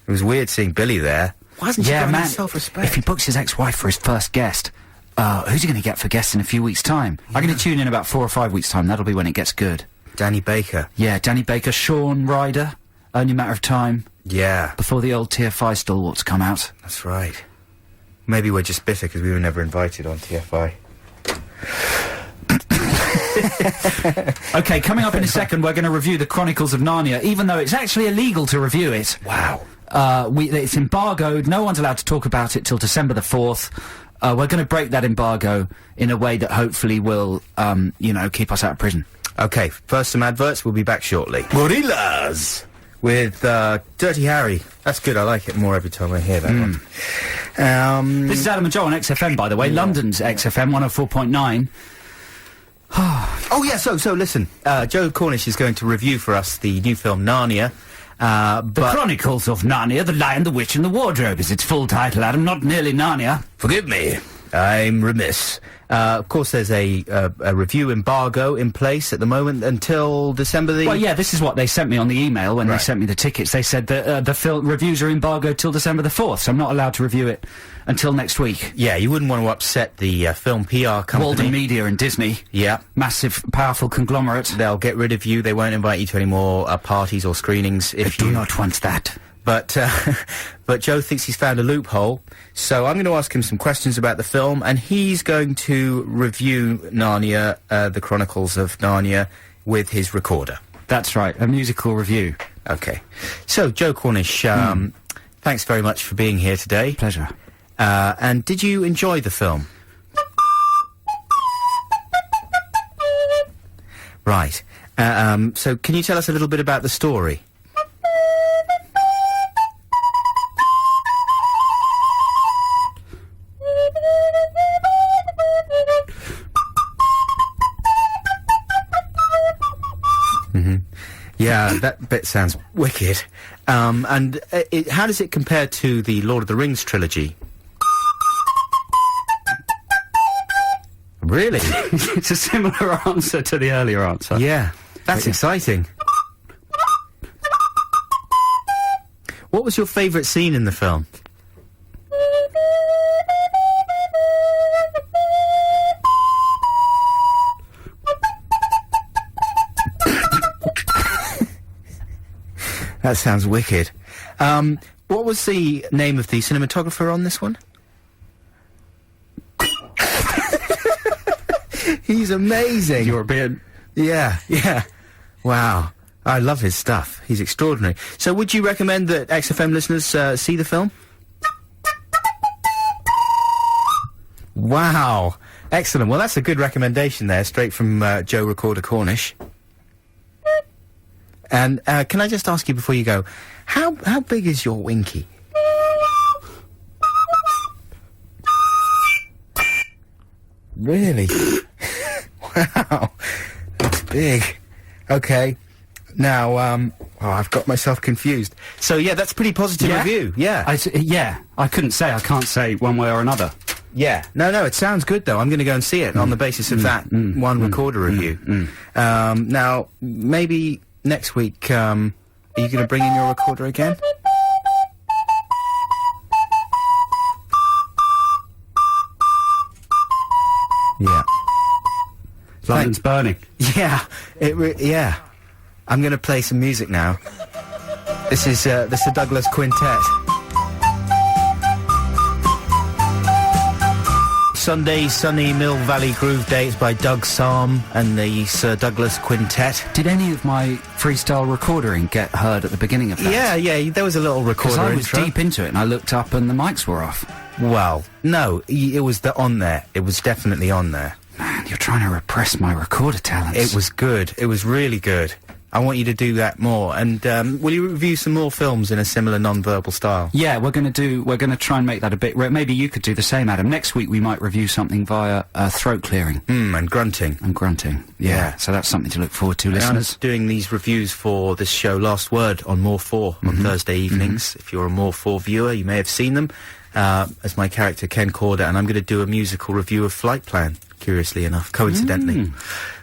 It was weird seeing Billy there. Why hasn't she got any self-respect?
If he books his ex-wife for his first guest, who's he going to get for guests in a few weeks' time? I'm going to tune in about 4 or 5 weeks' time. That'll be when it gets good.
Danny Baker.
Yeah, Danny Baker, Sean Ryder. Only a matter of time
Yeah,
before the old TFI stalwarts come out.
that's right. Maybe we're just bitter because we were never invited on TFI.
Okay, coming up in a second, we're going to review the Chronicles of Narnia, even though it's actually illegal to review it.
Wow.
It's embargoed. No one's allowed to talk about it till December the 4th. We're going to break that embargo in a way that hopefully will, keep us out of prison.
Okay, first some adverts. We'll be back shortly. Gorillas! With, Dirty Harry. That's good. I like it more every time I hear that one.
This is Adam and Joe on XFM, by the way. London's XFM 104.9.
Oh, yeah, so listen. Joe Cornish is going to review for us the new film Narnia.
The Chronicles of Narnia, The Lion, the Witch and the Wardrobe is its full title, Adam, not nearly Narnia.
Forgive me. I'm remiss. Of course, there's a review embargo in place at the moment until December the...
Well, yeah, this is what they sent me on the email when they sent me the tickets. They said that the film reviews are embargoed till December the 4th, so I'm not allowed to review it until next week.
Yeah, you wouldn't want to upset the film PR company.
Walden Media and Disney.
Yeah.
Massive, powerful conglomerate.
They'll get rid of you. They won't invite you to any more parties or screenings if
I
you...
do not want that.
But Joe thinks he's found a loophole, so I'm going to ask him some questions about the film, and he's going to review Narnia, the Chronicles of Narnia, with his recorder.
That's right, a musical review.
Okay. So, Joe Cornish, thanks very much for being here today.
Pleasure.
And did you enjoy the film? Right. So, can you tell us a little bit about the story? Yeah, that bit sounds wicked. And how does it compare to the Lord of the Rings trilogy? Really?
It's a similar answer to the earlier answer.
Yeah, that's exciting. What was your favourite scene in the film? That sounds wicked. What was the name of the cinematographer on this one? He's amazing.
European.
Yeah. Wow. I love his stuff. He's extraordinary. So would you recommend that XFM listeners see the film? Wow. Excellent. Well, that's a good recommendation there, straight from Joe Recorder Cornish. And can I just ask you before you go, how big is your winky? Really? Wow, that's big. Okay, now I've got myself confused. So yeah, that's a pretty positive review. Yeah,
I couldn't say. I can't say one way or another.
Yeah, no, it sounds good though. I'm going to go and see it on the basis of that one recorder review. Now maybe. Next week, are you going to bring in your recorder again? Yeah.
London's burning.
Yeah, yeah. I'm going to play some music now. This is the Douglas Quintet. Sunday, Sunny Mill Valley Groove Days by Doug Psalm and the Sir Douglas Quintet.
Did any of my freestyle recording get heard at the beginning of that?
Yeah, there was a little recorder
intro. Because I was
intro.
deep into it and I looked up and the mics were off.
Well, no, it was on there. It was definitely on there.
Man, you're trying to repress my recorder talents.
It was good. It was really good. I want you to do that more. And will you review some more films in a similar non-verbal style?
Yeah, we're going to try and make that a bit... Maybe you could do the same, Adam. Next week we might review something via throat clearing.
And grunting.
And grunting, yeah. So that's something to look forward to, listeners.
I was doing these reviews for this show, Last Word, on More 4 on Thursday evenings. If you're a More 4 viewer, you may have seen them. As my character, Ken Corder, and I'm going to do a musical review of Flight Plan, curiously enough, coincidentally.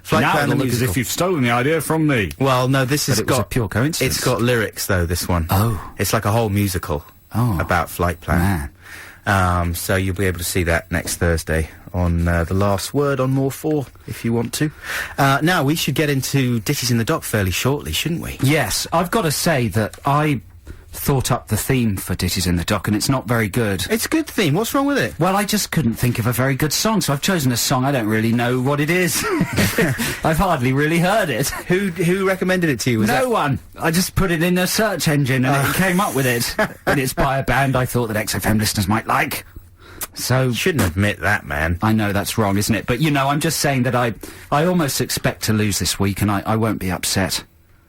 Flight Plan, the
look
musical.
as if you've stolen the idea from me.
Well, no, this has
But it was
got...
a pure coincidence.
It's got lyrics, though, this one.
Oh.
It's like a whole musical about Flight Plan.
Man.
So you'll be able to see that next Thursday on The Last Word on More 4, if you want to. Now, we should get into Ditties in the Dock fairly shortly, shouldn't we?
Yes, I've got to say that I thought up the theme for Ditties in the Dock, and it's not very good.
It's a good theme. What's wrong with it?
Well, I just couldn't think of a very good song, so I've chosen a song I don't really know what it is. I've hardly really heard it.
Who recommended it to you? Was
No one. I just put it in a search engine and it came up with it. And it's by a band I thought that XFM listeners might like. So...
Shouldn't admit that, man.
I know that's wrong, isn't it? But, you know, I'm just saying that I almost expect to lose this week, and I won't be upset.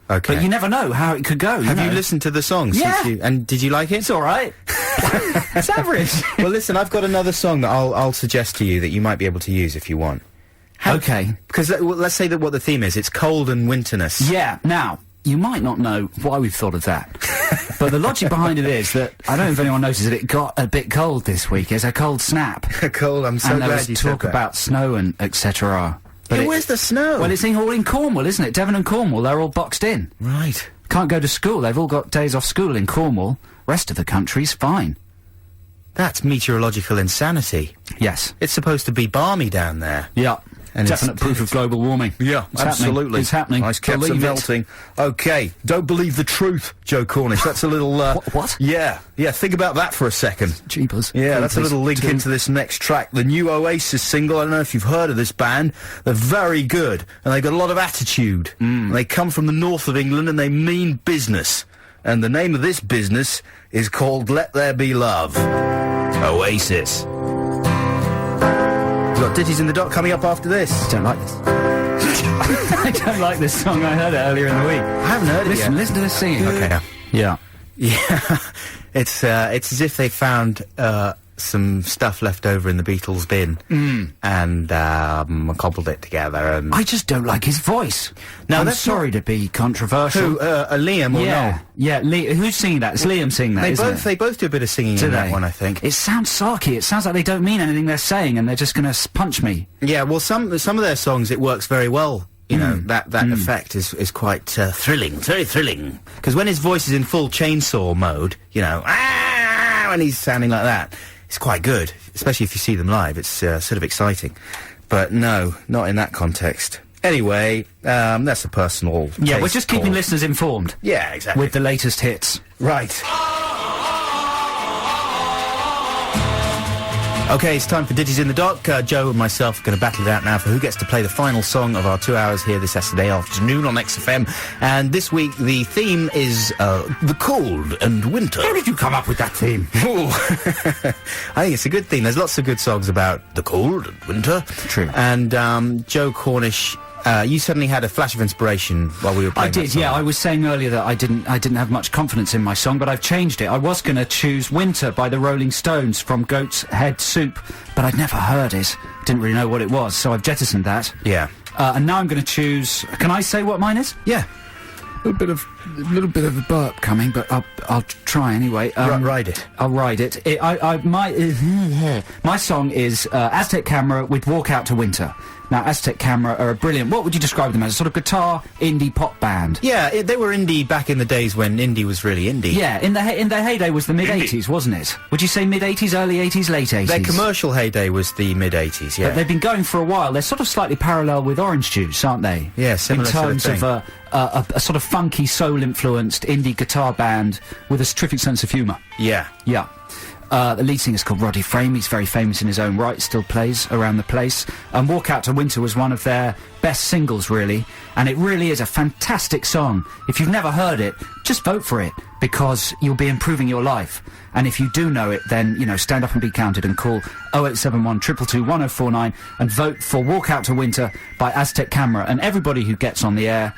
Okay.
But you never know how it could go.
Have you listened to the song?
Yeah.
And did you like it?
It's all right. It's average.
Well, listen, I've got another song that I'll suggest to you that you might be able to use if you want.
Okay.
Because let's say that what the theme is. It's cold and winterness.
Yeah. Now, you might not know why we've thought of that. But the logic behind it is that, I don't know if anyone noticed that it got a bit cold this week. There's a cold snap.
Cold, I'm so
and there
glad
was
you said
talk
that.
about snow and etc. But
Yeah, where's the snow?
Well, it's all in Cornwall, isn't it? Devon and Cornwall, they're all boxed in.
Right.
Can't go to school. They've all got days off school in Cornwall. Rest of the country's fine.
That's meteorological insanity.
Yes.
It's supposed to be balmy down there.
Yeah.
And
Definite proof of global warming.
Yeah,
It's
absolutely.
Happening. It's happening.
Ice caps are
Believe it.
melting. Okay, don't believe the truth, Joe Cornish. That's a little,
What?
Yeah, think about that for a second.
Jeepers.
Yeah, that's a little link
Do.
into this next track. The new Oasis single, I don't know if you've heard of this band. They're very good, and they've got a lot of attitude. They come from the north of England, and they mean business. And the name of this business is called Let There Be Love. Oasis. We've got Ditties in the Dock coming up after this.
I don't like this. I don't like this song. I heard it earlier in the week.
I haven't heard it yet.
Listen to the singing.
Okay.
Yeah.
Yeah, it's as if they found some stuff left over in the Beatles bin and cobbled it together. And
I just don't like his voice.
No,
I'm
that's
sorry to be controversial.
who Liam or
Yeah,
no?
yeah. Who's singing that? It's Liam singing that, isn't it?
They both do a bit of singing
Do
in
they?
that one, I think.
It sounds sarky. It sounds like they don't mean anything they're saying, and they're just going to punch me.
Yeah, well, some of their songs it works very well. You know, that effect is quite thrilling. It's very thrilling. Because when his voice is in full chainsaw mode, you know, when he's sounding like that, it's quite good. Especially if you see them live, it's sort of exciting. But no, not in that context. Anyway, that's a personal.
Yeah, we're
taste
just keeping
call.
listeners informed
Yeah, exactly.
with the latest hits.
Right. Okay, it's time for Ditties in the Dock. Joe and myself are going to battle it out now for who gets to play the final song of our 2 hours here this Saturday afternoon on XFM. And this week, the theme is the cold and winter.
How did you come up with that theme?
Ooh. I think it's a good theme. There's lots of good songs about the cold and winter.
True.
And Joe Cornish, you suddenly had a flash of inspiration while we were playing
I did,
that song.
yeah. I was saying earlier that I didn't have much confidence in my song, but I've changed it. I was going to choose Winter by the Rolling Stones from Goat's Head Soup, but I'd never heard it. Didn't really know what it was, so I've jettisoned that.
Yeah.
And now I'm going to choose... Can I say what mine is?
Yeah.
A little bit of a burp coming, but I'll try anyway.
Ride it.
I'll ride it. My song is Aztec Camera with Walk Out to Winter. Now, Aztec Camera are a brilliant... What would you describe them as? A sort of guitar indie pop band?
Yeah, they were indie back in the days when indie was really indie.
Yeah, in their heyday was the mid-'80s, wasn't it? Would you say mid-'80s, early 80s, late 80s?
Their commercial heyday was the mid-'80s, yeah.
But they've been going for a while. They're sort of slightly parallel with Orange Juice, aren't they?
Yeah, similar
in
sort of
terms
thing.
of a sort of funky, soul-influenced indie guitar band with a terrific sense of humour.
Yeah.
Yeah. The lead singer's called Roddy Frame. He's very famous in his own right, still plays around the place. And Walk Out to Winter was one of their best singles, really. And it really is a fantastic song. If you've never heard it, just vote for it, because you'll be improving your life. And if you do know it, then, you know, stand up and be counted and call 0871 222 1049 and vote for Walk Out to Winter by Aztec Camera. And everybody who gets on the air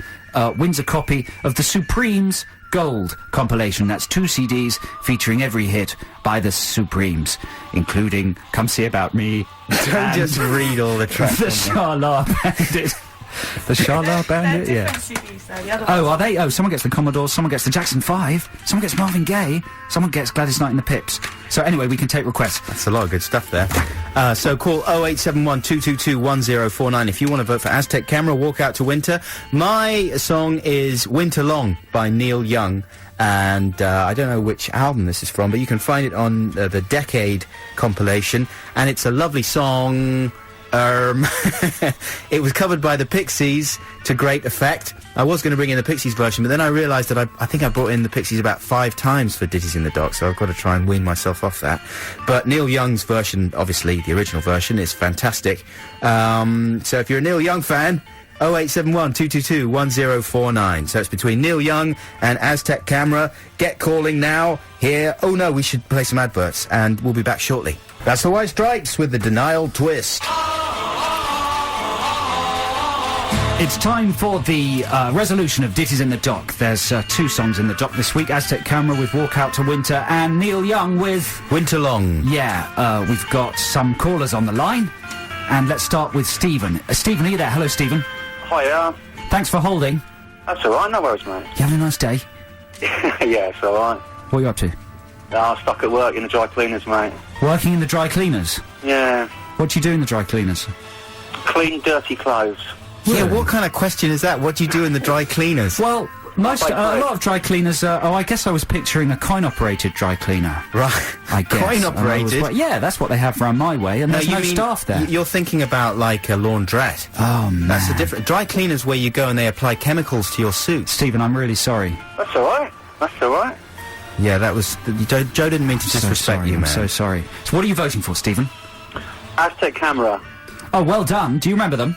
wins a copy of the Supremes Gold compilation. That's 2 CDs featuring every hit by the Supremes, including Come See About Me.
Don't just read all the tracks.
The Sharla Bandit. The Sharla Bandit,
They're
yeah.
different CDs, though. The other
Oh,
ones-
are they? Oh, someone gets the Commodores, someone gets the Jackson 5, someone gets Marvin Gaye, someone gets Gladys Knight and the Pips. So anyway, we can take requests.
That's a lot of good stuff there. So call 0871 222 1049 if you want to vote for Aztec Camera, Walk Out to Winter. My song is Winter Long by Neil Young. And I don't know which album this is from, but you can find it on the Decade compilation. And it's a lovely song. It was covered by the Pixies to great effect. I was going to bring in the Pixies version, but then I realised that I think I brought in the Pixies about 5 times for Ditties in the Dock, so I've got to try and wean myself off that. But Neil Young's version, obviously the original version, is fantastic. So if you're a Neil Young fan, 0871 222 1049. So it's between Neil Young and Aztec Camera. Get calling now. Here. Oh no, we should play some adverts, and we'll be back shortly. That's the White Stripes with the Denial Twist.
It's time for the resolution of Ditties in the Dock. There's 2 songs in the dock this week. Aztec Camera with Walk Out to Winter, and Neil Young with...
Winter Long.
Yeah, we've got some callers on the line. And let's start with Stephen. Stephen, are you there? Hello, Stephen.
Hiya.
Thanks for holding.
That's alright, no worries, mate.
You having a nice day?
Yeah, it's alright.
What are you up to?
I'm stuck at work in the dry cleaners, mate.
Working in the dry cleaners?
Yeah.
What do you do in the dry cleaners?
Clean dirty clothes.
Yeah, what kind of question is that? What do you do in the dry cleaners?
Well, a lot of dry cleaners, I guess I was picturing a coin-operated dry cleaner.
Right.
I guess.
Coin-operated?
Yeah, that's what they have round my way, and there's
you
no
mean
staff there.
You're thinking about, like, a laundrette.
Oh, man.
That's a different... Dry cleaners where you go and they apply chemicals to your suit.
Stephen, I'm really sorry.
That's alright. That's alright.
Yeah, that was... Joe didn't mean to disrespect you, man.
I'm so sorry. So what are you voting for, Stephen?
Aztec Camera.
Oh, well done. Do you remember them?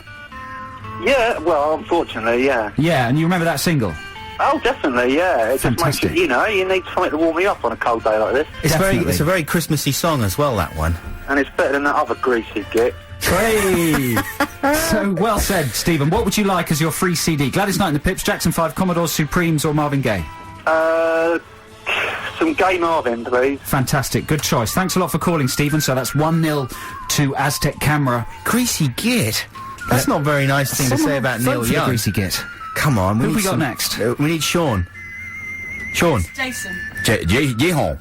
Yeah, well, unfortunately, yeah.
Yeah, and you remember that single?
Oh, definitely, yeah. It just makes
Fantastic.
you know, you need something to warm you up on a cold day like this.
It's a very Christmassy song as well, that one.
And it's better than that other greasy git.
Hey! So, well said, Stephen. What would you like as your free CD? Gladys Knight and the Pips, Jackson 5, Commodores, Supremes, or Marvin Gaye?
Some Gay Marvin, please.
Fantastic. Good choice. Thanks a lot for calling, Stephen. So that's 1-0 to Aztec Camera.
Greasy git? That's not a very nice thing to say about Neil Young.
Greasy git.
Come on,
Who have we got next?
We need Sean. Sean.
Jason.
Jehon.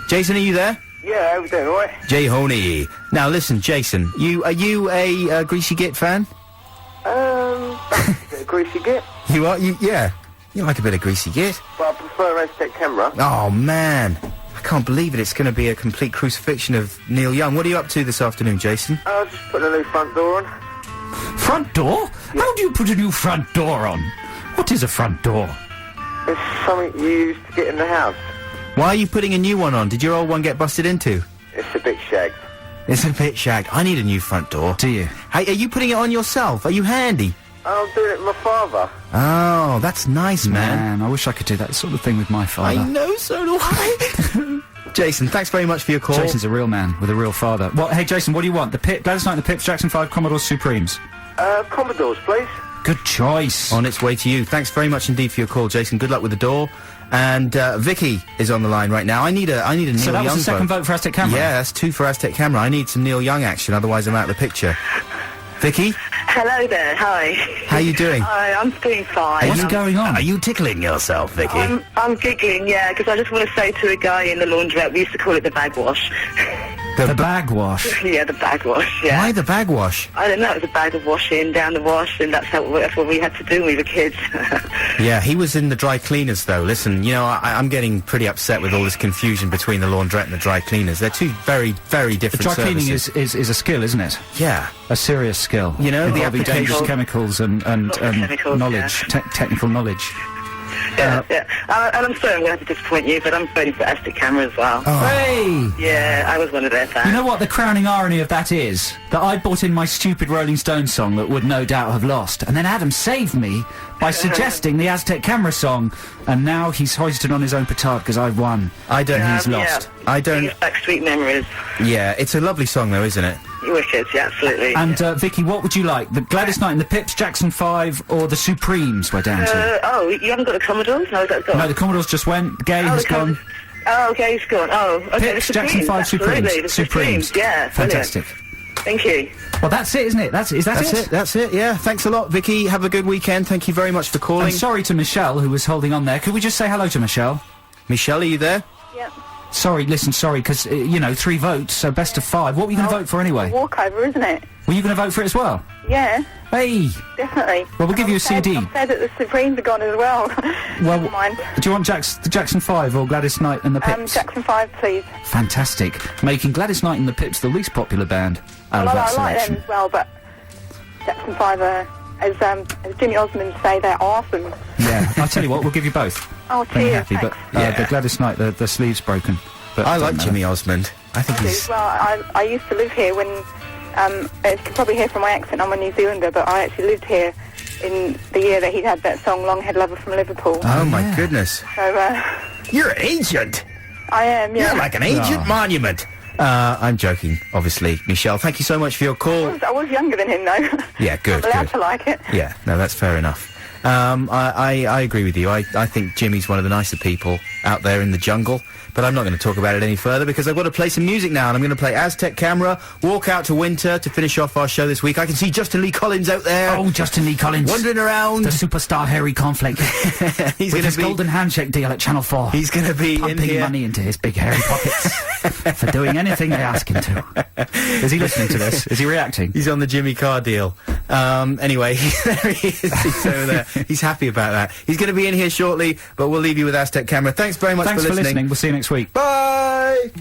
Jason, are you there?
Yeah, how we doing, alright?
Jehoni. Now listen, Jason, are you a Greasy Git fan?
That's a bit of greasy git.
You are? Yeah. You like a bit of Greasy Git?
But I prefer Aztec Camera.
Oh, man. I can't believe it. It's going to be a complete crucifixion of Neil Young. What are you up to this afternoon, Jason?
I'll just put a new front door on.
Front door?
Yeah.
How do you put a new front door on? What is a front door?
It's something you use to get in the house.
Why are you putting a new one on? Did your old one get busted into?
It's a bit shagged.
It's a bit shagged. I need a new front door.
Do you?
Hey, are you putting it on yourself? Are you handy?
I'm doing it with my father.
Oh, that's nice, man.
I wish I could do that sort of thing with my father.
I know, so do I. Jason, thanks very much for your call.
Jason's a real man with a real father. Well, hey, Jason, what do you want? The Gladys Knight and the Pips, Jackson 5, Commodores, Supremes.
Commodores, please.
Good choice.
On its way to you. Thanks very much indeed for your call, Jason. Good luck with the door. And Vicky is on the line right now. I need a Neil Young.
So that was the second vote for Aztec Camera?
Yeah, that's 2 for Aztec Camera. I need some Neil Young action, otherwise I'm out of the picture. Vicky?
Hello there, hi.
How you doing?
Hi, I'm doing fine.
What's going on?
Are you tickling yourself, Vicky?
I'm giggling, yeah, because I just want to say to a guy in the laundrette, we used to call it the bag wash.
The bag wash?
Yeah, the bag wash, yeah.
Why the bag wash?
I don't know, it was a bag of washing down the wash, and that's what we had to do when we were kids.
Yeah, he was in the dry cleaners, though. Listen, you know, I'm getting pretty upset with all this confusion between the laundrette and the dry cleaners. They're two very, very different
The dry cleaning
services.
is a skill, isn't it?
Yeah.
A serious skill.
You know, the
involving dangerous
application-
chemicals and
chemicals,
knowledge, technical knowledge.
Yeah. And I'm sorry I'm going to have to disappoint you, but I'm voting for Aztec Camera as well.
Hey!
Yeah, I was one of their fans.
You know what the crowning irony of that is? That I bought in my stupid Rolling Stones song that would no doubt have lost, and then Adam saved me by suggesting the Aztec Camera song, and now he's hoisted on his own petard because I've won. He's lost.
I don't. Backstreet Memories.
Yeah, it's a lovely song, though, isn't it?
Wicked, yeah, absolutely.
And, Vicky, what would you like? The Gladys Knight and the Pips, Jackson 5, or the Supremes we're down to?
You haven't got the Commodores? No, that's gone.
No, the Commodores just went. Gay has gone.
Oh, okay, he's gone. Oh, okay.
Pips,
the
Jackson 5, Supremes.
Absolutely, the Supremes. Yeah, brilliant.
Fantastic.
Thank you.
Well, that's it, isn't it? Is that it?
That's it, yeah. Thanks a lot, Vicky. Have a good weekend. Thank you very much for calling.
I'm sorry to Michelle, who was holding on there. Could we just say hello to Michelle?
Michelle, are you there?
Yep.
Sorry, because, 3 votes, so best of 5. What were you going to vote for anyway?
Walkover, isn't it?
Were you going to vote for it as well?
Yeah,
Hey!
definitely.
Well, we'll give you a CD.
I'm sad that the Supremes are gone as well.
Well,
Never mind.
do you want the Jackson 5 or Gladys Knight and the Pips?
Jackson 5, please.
Fantastic. Making Gladys Knight and the Pips the least popular band out of that
I like
selection.
them as well, but Jackson 5 are, as Jimmy Osmond say, they're awesome.
Yeah, I'll tell you what, we'll give you both.
Oh,
When you're
cheers,
happy, but
thanks.
the Gladys Knight, the sleeve's broken. But
I
doesn't
like
matter.
Jimmy Osmond. I think he's...
Well, I used to live here when, as you can probably hear from my accent, I'm a New Zealander, but I actually lived here in the year that he had that song, Long-Haired Lover from Liverpool.
Oh, my goodness.
So,
You're ancient.
I am, yeah.
You're like an ancient monument. I'm joking, obviously. Michelle, thank you so much for your call.
I was younger than him, though.
Yeah, good,
I'm allowed
good.
to like it.
Yeah, no, that's fair enough. I agree with you. I think Jimmy's one of the nicer people out there in the jungle, but I'm not going to talk about it any further because I've got to play some music now, and I'm going to play Aztec Camera, Walk Out to Winter to finish off our show this week. I can see Justin Lee Collins out there.
Oh, Justin Lee Collins.
Wandering around.
The superstar hairy cornflake.
He's
With
going
his
to be...
golden handshake deal at Channel 4.
He's going to be in
pumping
here.
money into his big hairy pockets for doing anything they ask him to. Is he listening to this? Is he reacting?
He's on the Jimmy Carr deal. Anyway, there he is. He's over there. He's happy about that. He's going to be in here shortly, but we'll leave you with Aztec Camera. Thanks very much
Thanks
for listening.
We'll see you next week.
Bye!